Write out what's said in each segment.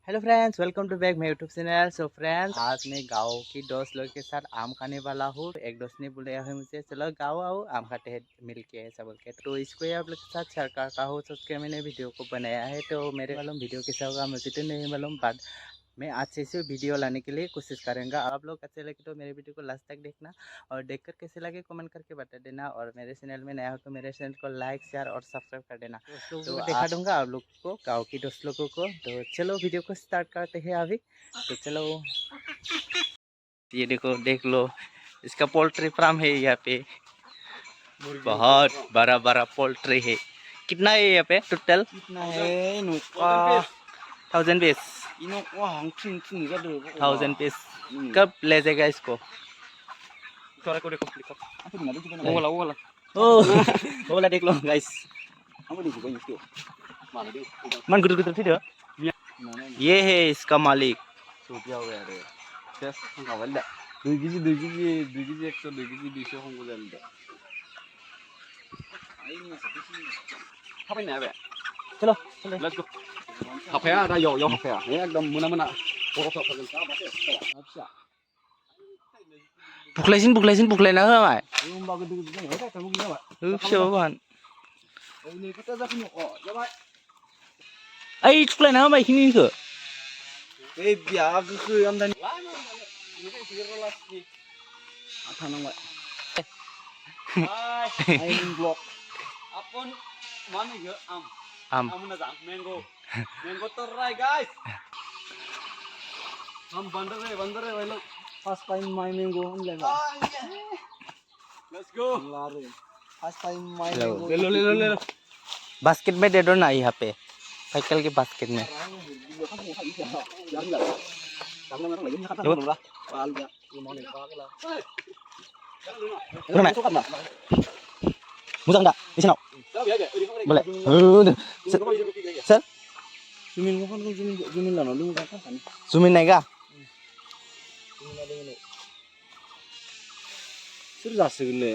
Hello friends, welcome to back my YouTube channel. So friends, आज मैं गाँव की दोस्त लोग के साथ आम खाने वाला हूँ। एक दोस्त ने बोला है मुझे, चलो गाँव आओ आम खाते हैं मिल के, ऐसा बोल के। तो इसको आप लोग के साथ शेयर करता हूँ। सोच के मैंने वीडियो को बनाया है। तो मेरे मालूम वीडियो कैसा होगा मुझे तो नहीं मालूम, बट मैं अच्छे से वीडियो लाने के लिए कोशिश करूँगा। आप लोग अच्छे लगे तो मेरे वीडियो को लास्ट तक देखना, और देखकर कैसे लगे कमेंट करके बता देना। और मेरे चैनल में नया हो तो मेरे चैनल को लाइक शेयर और सब्सक्राइब कर देना। तो दिखा दूंगा आप लोग को गाँव की दोस्त लोगों को। तो चलो वीडियो को स्टार्ट करते हैं अभी। तो चलो, ये देखो, देख लो, इसका पोल्ट्री फार्म है यहाँ पे। बहुत बड़ा बड़ा पोल्ट्री है। कितना है यहाँ पे टोटल? कितना है इनका 1000 पीस। इनका हम चिन चिन का दो 1000 पीस। कब ले जाएगा इसको? थोड़ा को देखो क्लिक कर ना देखो ना वो वाला ओ वो वाला देख लो गाइस। हम देखो भाई इसको मार दे मन गुदु गुदु थी। ये है इसका मालिक। सोटिया हो गया रे टेस्ट का वाला 2 केजी 2 केजी 2 केजी 100 2 केजी 200 हम को जानते आई नहीं सकती हापे ना बे चलो लेट्स गो हापे आ दा यो हापे आ एकदम मुना मुना बरफ फगल का बाटे अच्छा बुखलायना होबाय। होमबा गोदो गोदो जाबाय दा थाबो जाबाय फिसौबान ओइ नै खोथा जाखिनि जाबाय ओइ थुख्लायना होबाय खिनिखौ। ए बिया गोखै आमदानि थानांबाय आइनि ब्लक आपन माने गो आम आमना जा मैंगो तोराय गाइस हम बंदर है भाई लोग फर्स्ट टाइम माय मैंगो हम लेगा लेट्स गो लारे फर्स्ट टाइम माय मैंगो ले लो बास्केट में दे दो ना यहाँ Pay, cycle K basket Mein. Musang enggak di sana? Boleh. Sir, Zumin ko kan zumin lang lu kan kan. zoom in naik kah? Sir जासिगोनले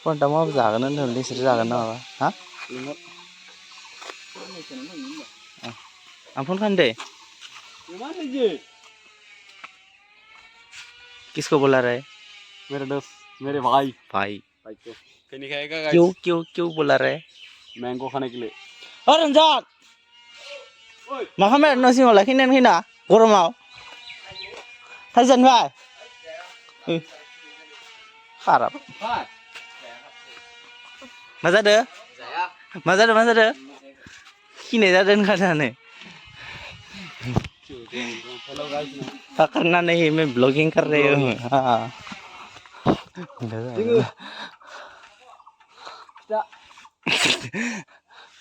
Pon tamu apa jaga nih nih sih jaga nih apa? Hah? Ampun kan deh. Gimana ये किसको बुला रहा है? मेरे दोस्त मेरे भाई भाई को कहीं खाएगा guys क्यों क्यों क्यों बुला रहा है? मैंगो खाने के लिए और रंजाक Mahamed nasi ngolah kini hina gurau mau Tarzan vai harap masa deh kini jaden kadane hello guys करना नहीं, मैं ब्लॉगिंग कर रही हूँ। हाँ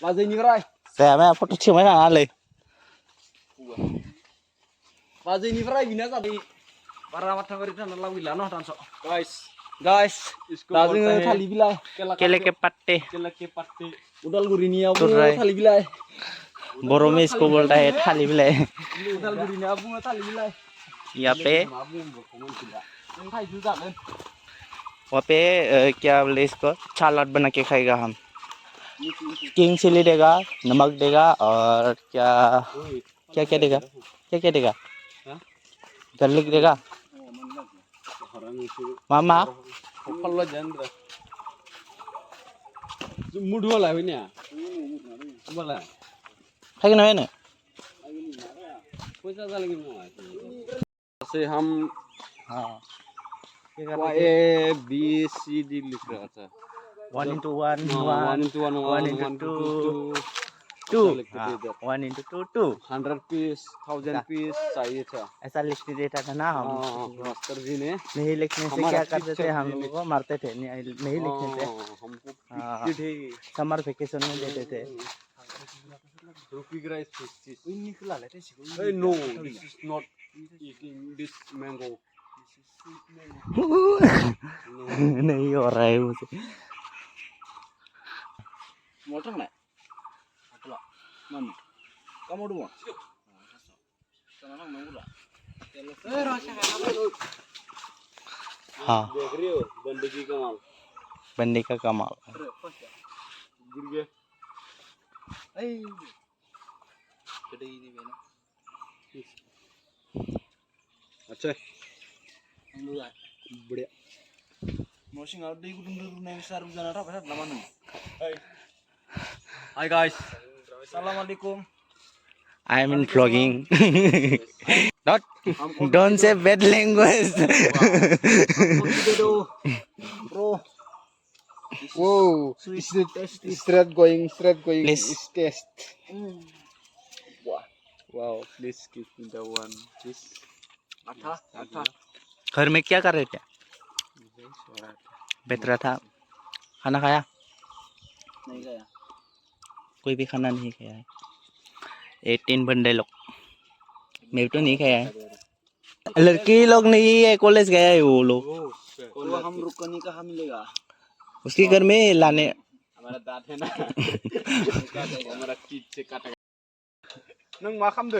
बाजैनिफ्राय saya मैं फोटो खींच मैं ना ले बाजैनिफ्राय बिना जादों बारा माथा करी थाना लाविला न थानस गाइस इसको बोलते हैं थाली बिलाय केले के पत्ते। उदालगुरिनियाबो थाली बिलाय बोरो में इसको बोलता है थाली बिलाय। उदालगुरिनियाबो थाली बिलाय यहाँ पे वहाँ पे क्या बोले इसको, सलाद बना के खाएगा हम। किंग चिली देगा, नमक देगा, और क्या क्या क्या देगा, क्या क्या देगा, गार्लिक देगा। मामा मुड वाला है ना वाला खाएगा ना मैंने पैसा डालेंगे से हम हाँ ए बी सी डी लिख रहा था 1 into 1 1 into 1 1 into 2 2 1 into 2 2 100 piece 1000 piece चाहिए था ऐसा लिख देता था ना हम। मास्टर जी ने नहीं लिखने से क्या करते थे, हम लोगों को मारते थे। नहीं लिखने से हमको थे समर वेकेशन में देते थे। रुपी ग्राइस फिश नो दिस इज नॉट ईटिंग दिस मैंगो नहीं हो रहा है मुझे। मोटर ना अतला मन kamu dulu हाँ देख रहे हो बंदगी कमाल बंदे का कमाल। गिर गया Aceh. Beda. Mau sing ada di gunung yang besar bencana apa sih namanya? Hai guys. Assalamualaikum. I'm in vlogging. Not, don't say bad language. Bro. Wow. Straight going. Please. Is test. Wow. Please give me the one. Please. Atha. घर में क्या कर रहे थे? बैठ रहा था। खाना खाया? नहीं गया. कोई भी खाना नहीं खाया है। 18 बंदे लोग। मैं तो नहीं खाया है। लड़की लोग नहीं है, कॉलेज गया है वो लोग। तो हम रुकने का हम मिलेगा. उसके घर में लाने। हमारा दांत है ना. हमारा कीट से काटा. नंग मा खामदो?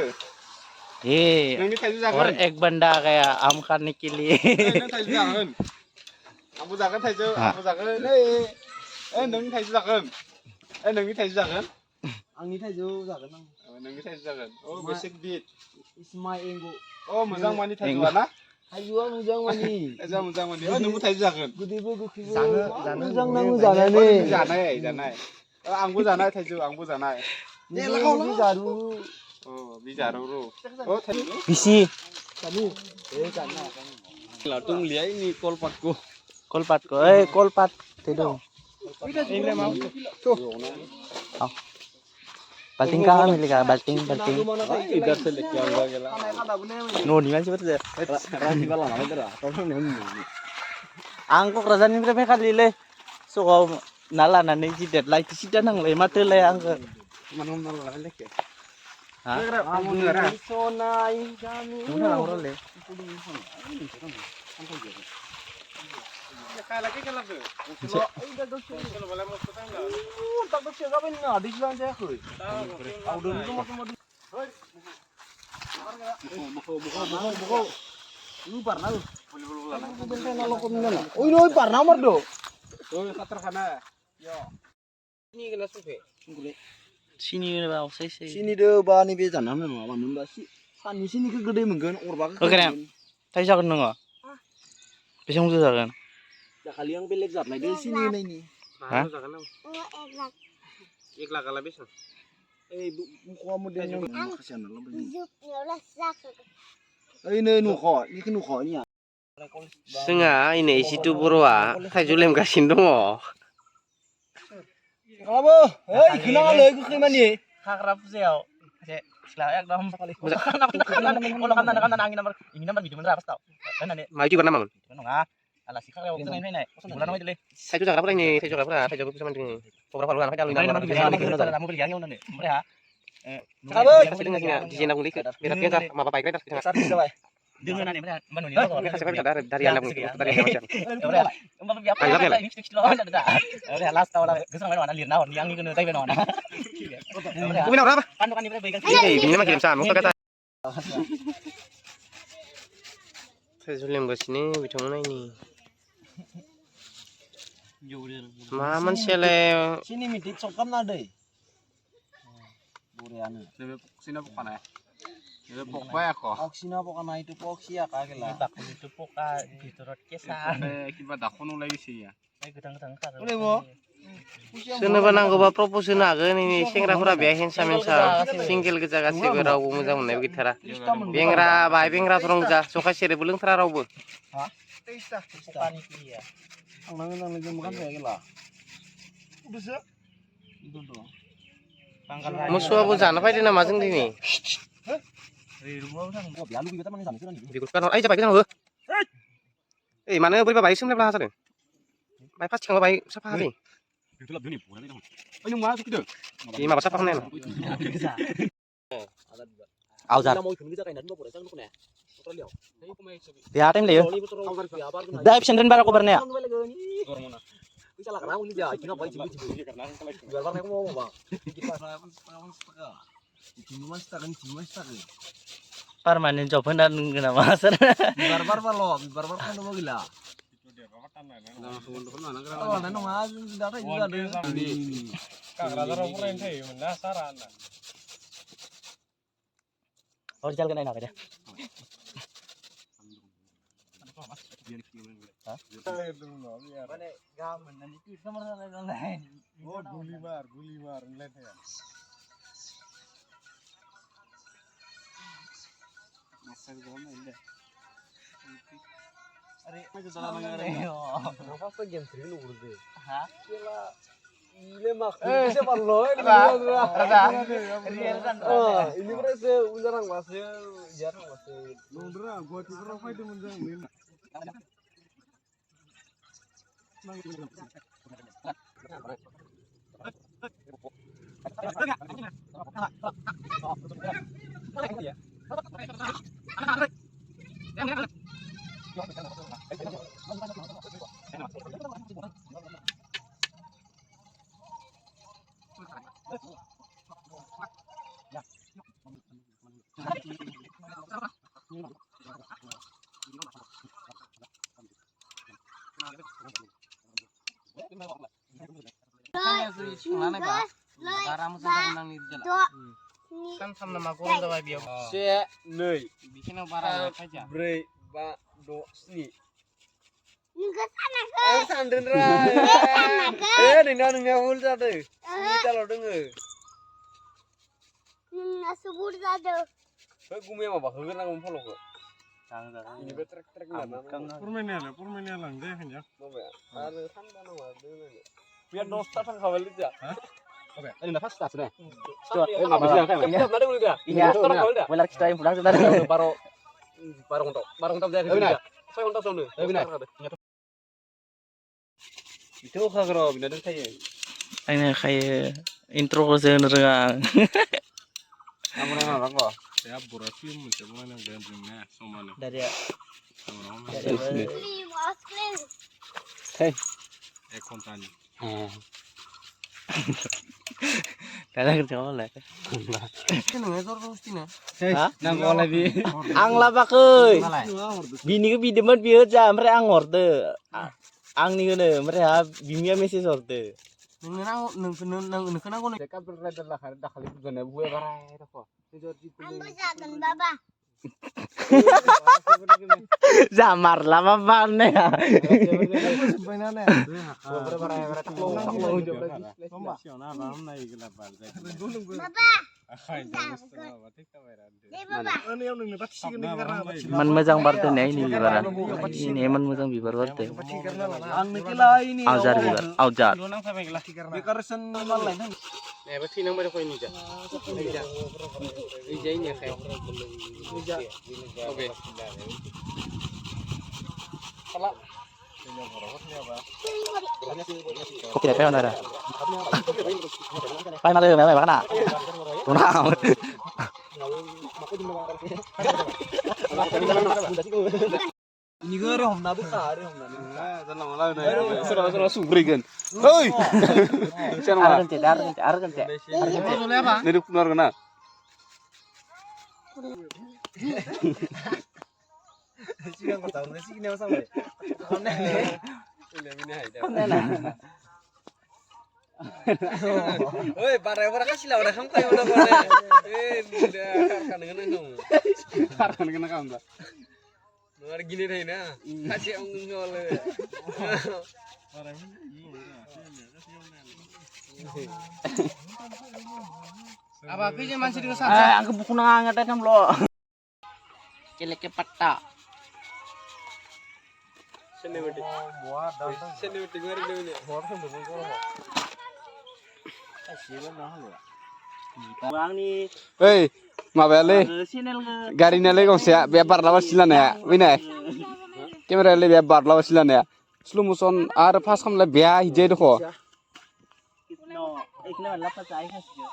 ये नोंनि थाइजौ जागोन. और एक बंदा आ गया आम खाने के लिए। नों थाइजौ जागोन. आंबो जागोन थाइजौ. आंबो जागोन. नोंनि थाइजौ जागोन. नोंनि थाइजौ जागोन. आंनि थाइजौ जागोन आं. नोंनि थाइजौ जागोन. Oh, basic beat. Is my engo. Oh, मोजां मानि थाइजौआ ना? थाइजौआ मोजां मानि. थाइजौआ मोजां मानि. नोंबो थाइजौ जागोन. गोदैबो गोखैबो. जानो मोजां नाङो जानानै. जानाय. आंबो जानाय थाइजौ, आंबो जानाय. बि जारु. Oh, बि जारु रो. Oh, थाइजौ. बिसी जानु. जानो. लाटुं लियाइ नि कलपातको. कलपात को कलपात दे दो। बाल्टिंग कहाँ मिलेगा? बाल्टिंग इधर से लेके आऊंगा गेला. नो नी मानसि फोरजो आं क'क्राझारनिफ्राय फैखालिलै सगाव ना लानानै जिदेट लाइट सिदा नांलाय माथोलाय आंखो मानो हमना लालायलायखो? हा सनाय गामि नोंथांनावरले काला के कालाखो ओइ दा दसे बालाय मस्त टाइम ला दा दसे जाबाय ना दैज्लां जायाखै आवदों जमा ओइ मखो lu barna lu oi no barna mardo oi khatar khana yo ini gelas sufe sini bau sai sini do ba ni be jana na ma mun ba si sani sini ke gede menggon orba ke oke tay jagon nang besong jagan kali yang beleg zat lai de sini naini ha ek lakh ala besong muka model yang kasihan lo beli ini nuko ini ya जोंहा इनै जितु बर'आ थाइजौ लेमगासिनो दङ Kamu, hei, kenal lagi ke mana? हाग्रा फुजायाव एसे सिख्ला एकदम ini nomor bidu menera pastau होननानै मा इउटिउबार नामामोन नङा आलासि खाग्रायाव गोजानै फैनाय बुलाना फैदोलै थाइजौ जाग्राफोरा थाइजौ बुरजा मानदों फग्राफोर लाना फैदों आलुना मबाइल गैया एवनानै ओमफ्राय हा Kamu, डिजाइना बुंलै बिराद गेजार माबा बाइक राइडार बिथाङा दोङो होननानै ओमफ्राय होमबा न'नि सासे फैबाय थादों दारिया होनना बुङो दारिया होनना ओमफ्राय होमबा बिया मिक्स होनदों दा ओमफ्राय लास्टआव गोसोखांबाय नङा लिरना हरनि आंनिखौनो जायबाय नङा बुंनो हरा पानदकाननिफ्राय बैगां बिनि मा गेमसा मस्थ' गाता थाइजौ लेमगासिनो बिथांमोन नायनि मा मानसियालाय sini mitik sokam nade. Burean. Sini pokoknya. Ini pokoknya kok. Oksina pokoknya itu poksia kagela. bakul itu poka ভিতৰত কেঁচা Kiba dakon lagi sih ya. गोथां खारो Boleh bo. सोरनोबा नांगौबा प्रप'ज होनो हागोन नै सेंग्राफोरा बेहा हेन्डसाम सिंगेल गोजा गासैबो रावबो मोजां मोननायबो गैथारा बेंग्रा बाहाय बेंग्राफोर गोजा जखाय सेरेबबो लोंथारा रावबो pokani iya Tangan lagi makan saya gila. Udah sih. मोसौआबो जानो फैदो नामा जों दिनै Lalu kita mana sana sih? बिगुरखौ ओइ जाबाय गोजां हो ओइ मानो बोरैबा बाहाय सोमलायब्ला जादों बाहाय फार्स्ट थिखांबा बाहाय साफा हादों Itulah dunia pura nih. Oh yang mana tuh gitu? बे माबा साफा खालामनाय आवजार Mau ikut kita kayak nanti mau pura jangan kena. Lihat. ya time layo dai pesantren bara ko barnya Bisa lah karena ini dia, kena bayi cibi. Biar warna aku mau bang. Cibi mas tak. permanen job hendak nunggu nama sir Barbar lo, barbar kan mau gila. Oh, nano mas, tidak ada juga ada. Original kan enak ya. Mana gaman nanti kita mana lain. Oh, gulimar ngeliat ya. Masak gomel deh. Are, maju dalam ngare. Apa apa game sering lu burde? Hah? Gila. Ile mak. Bisa parlo. Rada. Real kan. Oh, ini berasa jarang masih jarang masih. Nundra, gua tidur apa itu menjamin. Mana ba? Karamu sa nang nidjala. Kan samna makurun da biyo. Se nei. Bikina para aja. Brei ba do sni. Nggak sana ke. Sandren ra. Nina nungnya ul jade. Ni talo denge. Nggak subur saja. Gume ma ba heugeun nang follow ko. Ini be trek-trek na. Permainan lang deh ya. Babe. Anu kan bana wa denge. Biar dosta kan kawal aja. Ini nafas tas deh. Nggak bisa kan? Iya, ada dulu dia. Iya. Dosta kawal dah. Walar kita yang pulang sebentar. Barong top dari dia. Saya untuk sono. Itu kagro bina dan saya. Ini kayak intro ko sa nurang. Kamu nang orang kok. Saya borasi macam mana gandengnya sama nih. Dari Beli masker. Kontani. kadang kerja oleh. Kan ngesor terus tina. Hah? Nang oleh bi. Ang laba keuy. Bini ke bideman bieu ja mere angor teu. Ang ni geuna mere bimia mesi sorte. Nang kenang ko. Saya kan berada lah hari dah kali bukan ya buat barang itu kok. Ambo saken baba. Jamar lama bane ya. Mainannya. Man majang barte ne ini bibaran. Ini man majang bibar barte. Aujar bibar, aujar. Eh, berarti nang pada ko ini ja. Ini jai ni kayak. Oke. Kopi apa mana ada? Pai mana le, mana mana? Tuna. Ini gue rom nabu kare rom nabu. Tenang lah nih. Sudah subri kan. Hoi. Ar kan cek. Ini benar kena. Siang ko tahu nasi ini apa sampai. Oi, para kasih lah orang sampai udah boleh. Dia kan dengan dong. Karena kena kamu. Luar gini deh nah. Kasih ang ngole. Apa kerja masih di sana? Ang buku nang ngata kam lo. Celeke patta. Sene beti. Sene beti gue ada ini. Bang ni. Hei, mabele. Sinel Gari nale kau siap biar lawas silan ya. Wina. Kamera le biar lawas silan ya. Slow motion ar pas kam le biar hijau tu kok. No, ikna lapar cai khas jo.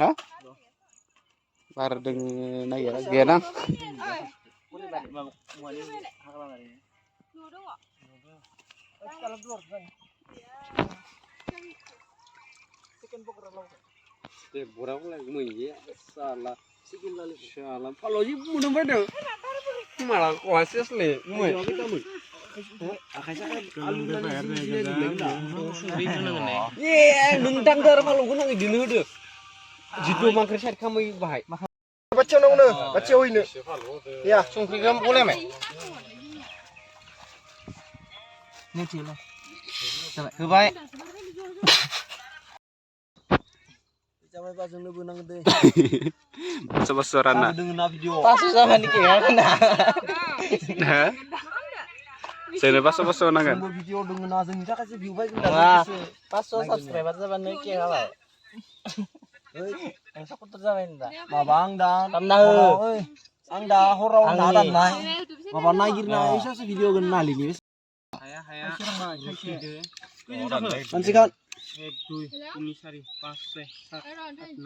Hah? Bar deng na ya genang. Burang lagi mui salah. Salah. Kalau ji mudah pada. Malah kuasis le. Mui. Ye, nundang dar malu guna di nude. जितु मांख्रि side खामै बाहाय बाच्चायाव नांगौनो बाच्चायाव हैनो या संख्रिखौ गलायबाय होबाय जाबायबा जोंनोबो नांगौ दे Basa-basa rana. दोङो ना भिडिअ पासस' जाबाय निखि ना Ha? Saya basa-basa nangan. जोंबो भिडिअ दोङो ना जोंनि थाखायसो भिउ बाय जों नङा 500 साबस्क्राइबार जाबानो के जाबाय आं सापर्टर जाबाय होनदा माबा आं दा दामना हो ओइ आं दा हराव ना आंनि दाननाय माबा नागिरना एसासो भिडिअ गोन नालिनि हाया हाया मानसिखान 1 2 3 4 5 6 7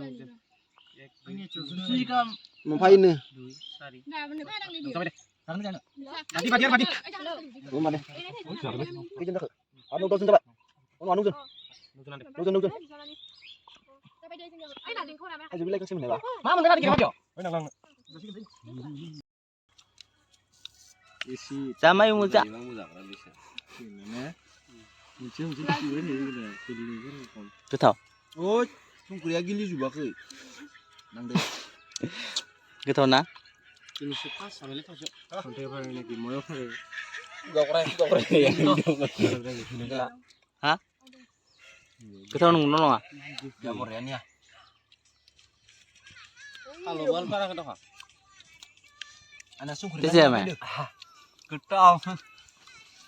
8 9 10 मोनफायनो 2 4 nanti bagian mati belum ada izin dah anu dosen coba anu dosen aja bilang kasih mana मा मोनदों आरो गिदिर जामाय मुजा गोथाव oh संख्रिया गिलि जुबाखै नांदो गोथाव ना ha गोथाव नंगौ नङा ya boriannya kalau bal parah ketok ana संख्रिया Itu siapa? Getau.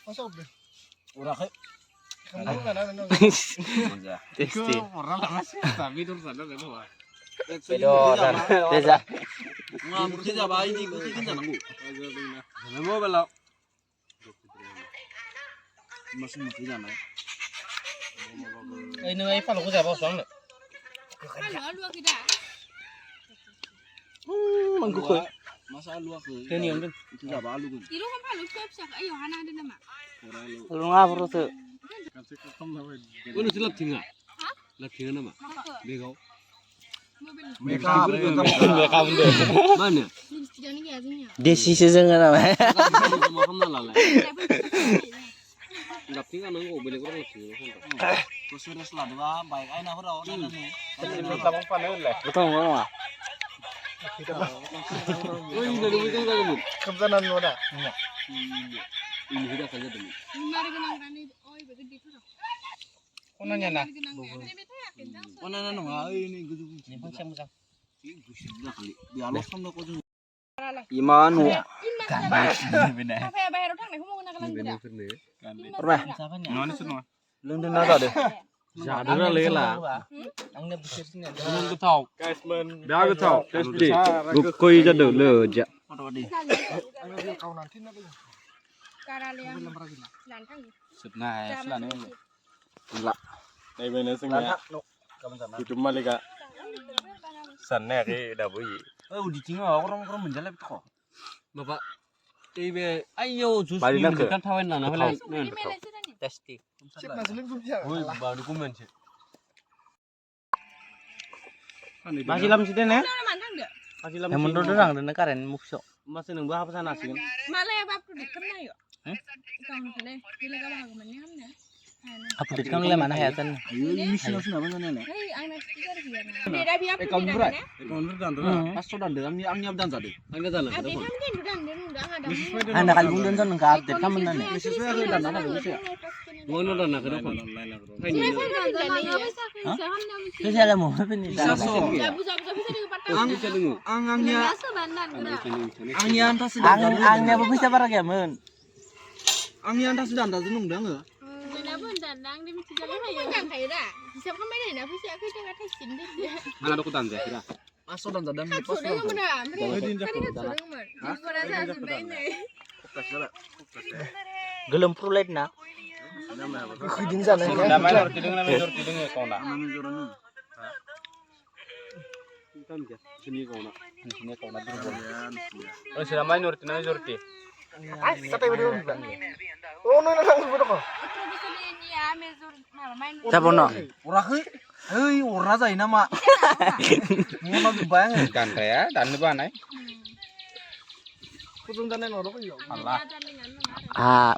Masa udah? Ora ke. tasty Orang tak masih tapi terus ada itu. pedor desa Ngamuk dia bayi ni gua kan jangan gua. Mau belok. Masih mesti jangan. ini ai palu ko jaba song ne mangku ko Masa alu aku. ini om Itu jaba alu gua. Iru kan palu siap siap ayo hana ada nama. lu ngapur tuh Ini silap tinggal. Lagi nama. Begau. Mereka Mana? Tidak nih ya sini. desi sejengan nama Maham lalai. Enggak tinggal nunggu beli kurang lagi. Kau sudah selada baik aja nak orang orang ni. tabang panen lah betul nggak Oh, ini dari itu enggak kamu. Kebetulan mana? Ini sudah kerja dulu. Mari kenang rani. Oh ibu gede tuh. kononnya nah Mana nana nggak ini gua juga. ini bangsa musang Sudah kali. Di alas kan kau juga. Iman. Apa ya bayar utang nih? Kamu kena kelang tidak? Pernah? Mana semua? Lu dah nada deh. Jadul lela. angnya besar sini Belum ketahu. Dah ketahu. Pasti. Koi jadul le ja. Ada di. Karena yang lantang. Nah, selana ini. Enggak. Đây bên nó xinh nè. Itu malika. Sanne ke dah bui. Di tinggal orang menjalan kok. Bapak. Tibe ayo jus Balik ni ke? kan tawen nana halai. Ini mana sih tadi? tasty Woi, baru kumen sih. masih lam sih ne Mana mantang deh? Masih lam. yang menurut orang dan karen mukso Masih nunggu apa sana sih? Malah ya bapak tuh kena yuk. Kamu kena. Bila kamu hagumannya hamnya. apa dit kang le mana hayatan Ayo ini sih apa nana? Hei, anak stiker dia. Beda biar Kau beda berat. kan? Ekon berdan tuh. Pas sudah ada, angnya abdan tadi. Angga jalan. Ada kan dia udah ada. anda kalbung dan son ka update kamu nane Sesuai dengan dana ada bisa. Mau nonton nak ada pun. Kayak ini. terus ala mo pinita Bisa dengu. Angnya Angnya antas sudah. angnya apa bisa para gamen Angnya antas sudah ada nung dah nggak? Siapa kan main dah, bisa aku jangan tes sini dia. Mana aku tanda kira. Pas sudah ada dan pas Sudah sudah. mana? Mereka kan sudah mana? Sudah saya sudah ini. gelem prolet na Kudin sana. Damai nor tidung ya kau nak. Kan ya. Sini kau nak. Sini kau nak dulu. Oh, sudah main nor tidung jorti. Kata video juga. Oh, nana nang bodoh kok. sabono Ora ke? Hei, ora zai nama. Mau maju bayang. Kan ya, dan ni panai. Kudun sana noro kok. Allah. ah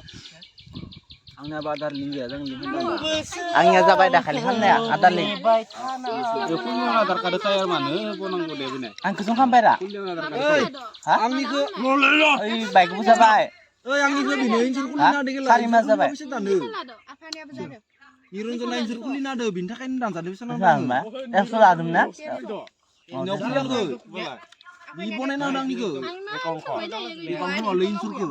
आंना बादार लिंगिया जों लिंगिया आंनिया जाबाय दाखालि खालामनाया आदारलि फुलनि Aadhaar card थाया मानो बनांगौ दे बेनो आं गोसोम खालामबाय रा फुलनि आधार कार्ड हा आंनिखो ओइ बाइकबो जाबाय ओइ आंनिखो बिनो इन्सुर हा खुलिना देगेला 4 मास जाबाय आफानियाबो जादों निरन्जना इन्सुर खुलिना दो बिनि थाखायनो दानजादो बेसेबां मा 100 लादों ना इनाव खुलियाखै बि बनायना होदों आंनिखो बिबां होनोलै इन्सुरखो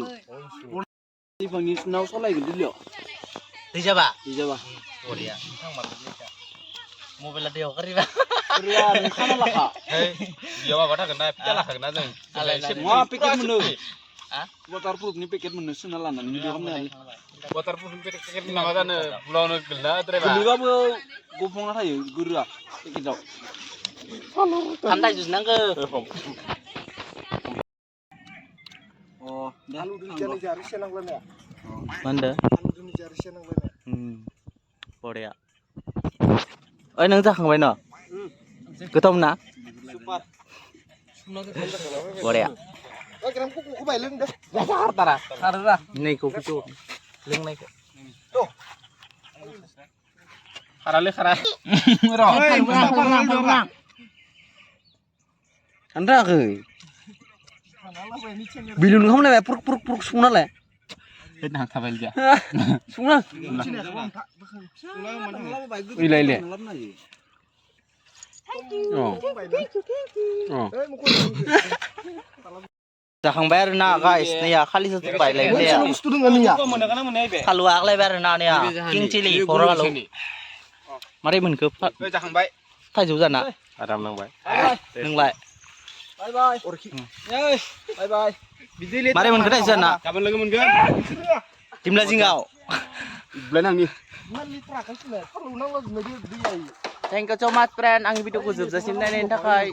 बिबांनि नाव सलायगोन दिलियाव दै जाबा बिजाबा बरिया मबाइला दैयाव गारिबा रिया नों खाना लाखा Hei, dia apa kata kena pita lah kena jeng. मा पेकेट मोनो वाटारप्रुफनि पेकेट मोनो सोना लानानै भिडिअ खालामनो Waterproof pakai nama kan pulau negara terus. गोलैबाबो गफंना थायो गोरोआ पेकेटाव थान्दा जुस नांगौ अ आलु दुन्दियानि जारिसे नांलायनाया मा होनदो आलु दुन्दिया जारिसे नांलायनाया बरिया ओइ नों जाखांबाय न गोथाव ना सुपार बरिया ओइ ग्राम कुकुखौ बाय लोंदो खारोरा नैखौ फुटु लोंनायखौ Karale kara. थान्दाखै बिलुन खालामलायबाय पुरुक पुरुक पुरुक संनालाय Kita kabel dia. संना इलायले जाखांबाय आरो ना गाइस नैया खालिसो बायलायबाय बुस्थु दङ नैया Mana kana mana ibe. खालुआ आगलायबाय आरो ना नैया किं चिलि खर'आलु मारै मोनखो ओइ जाखांबाय थाइजौ जाना Aram nang bay. नोंलाय बाय बाय अरखि ओइ बाय बाय बिदि मारै मोनखो थाइजौ जाना Kapan lagi mungkin? दिमला जिंगाव Bulan ini. Thank you सो माच फ्रेन्ड आंनि भिडिअखौ जोबजासिम नायनायनि थाखाय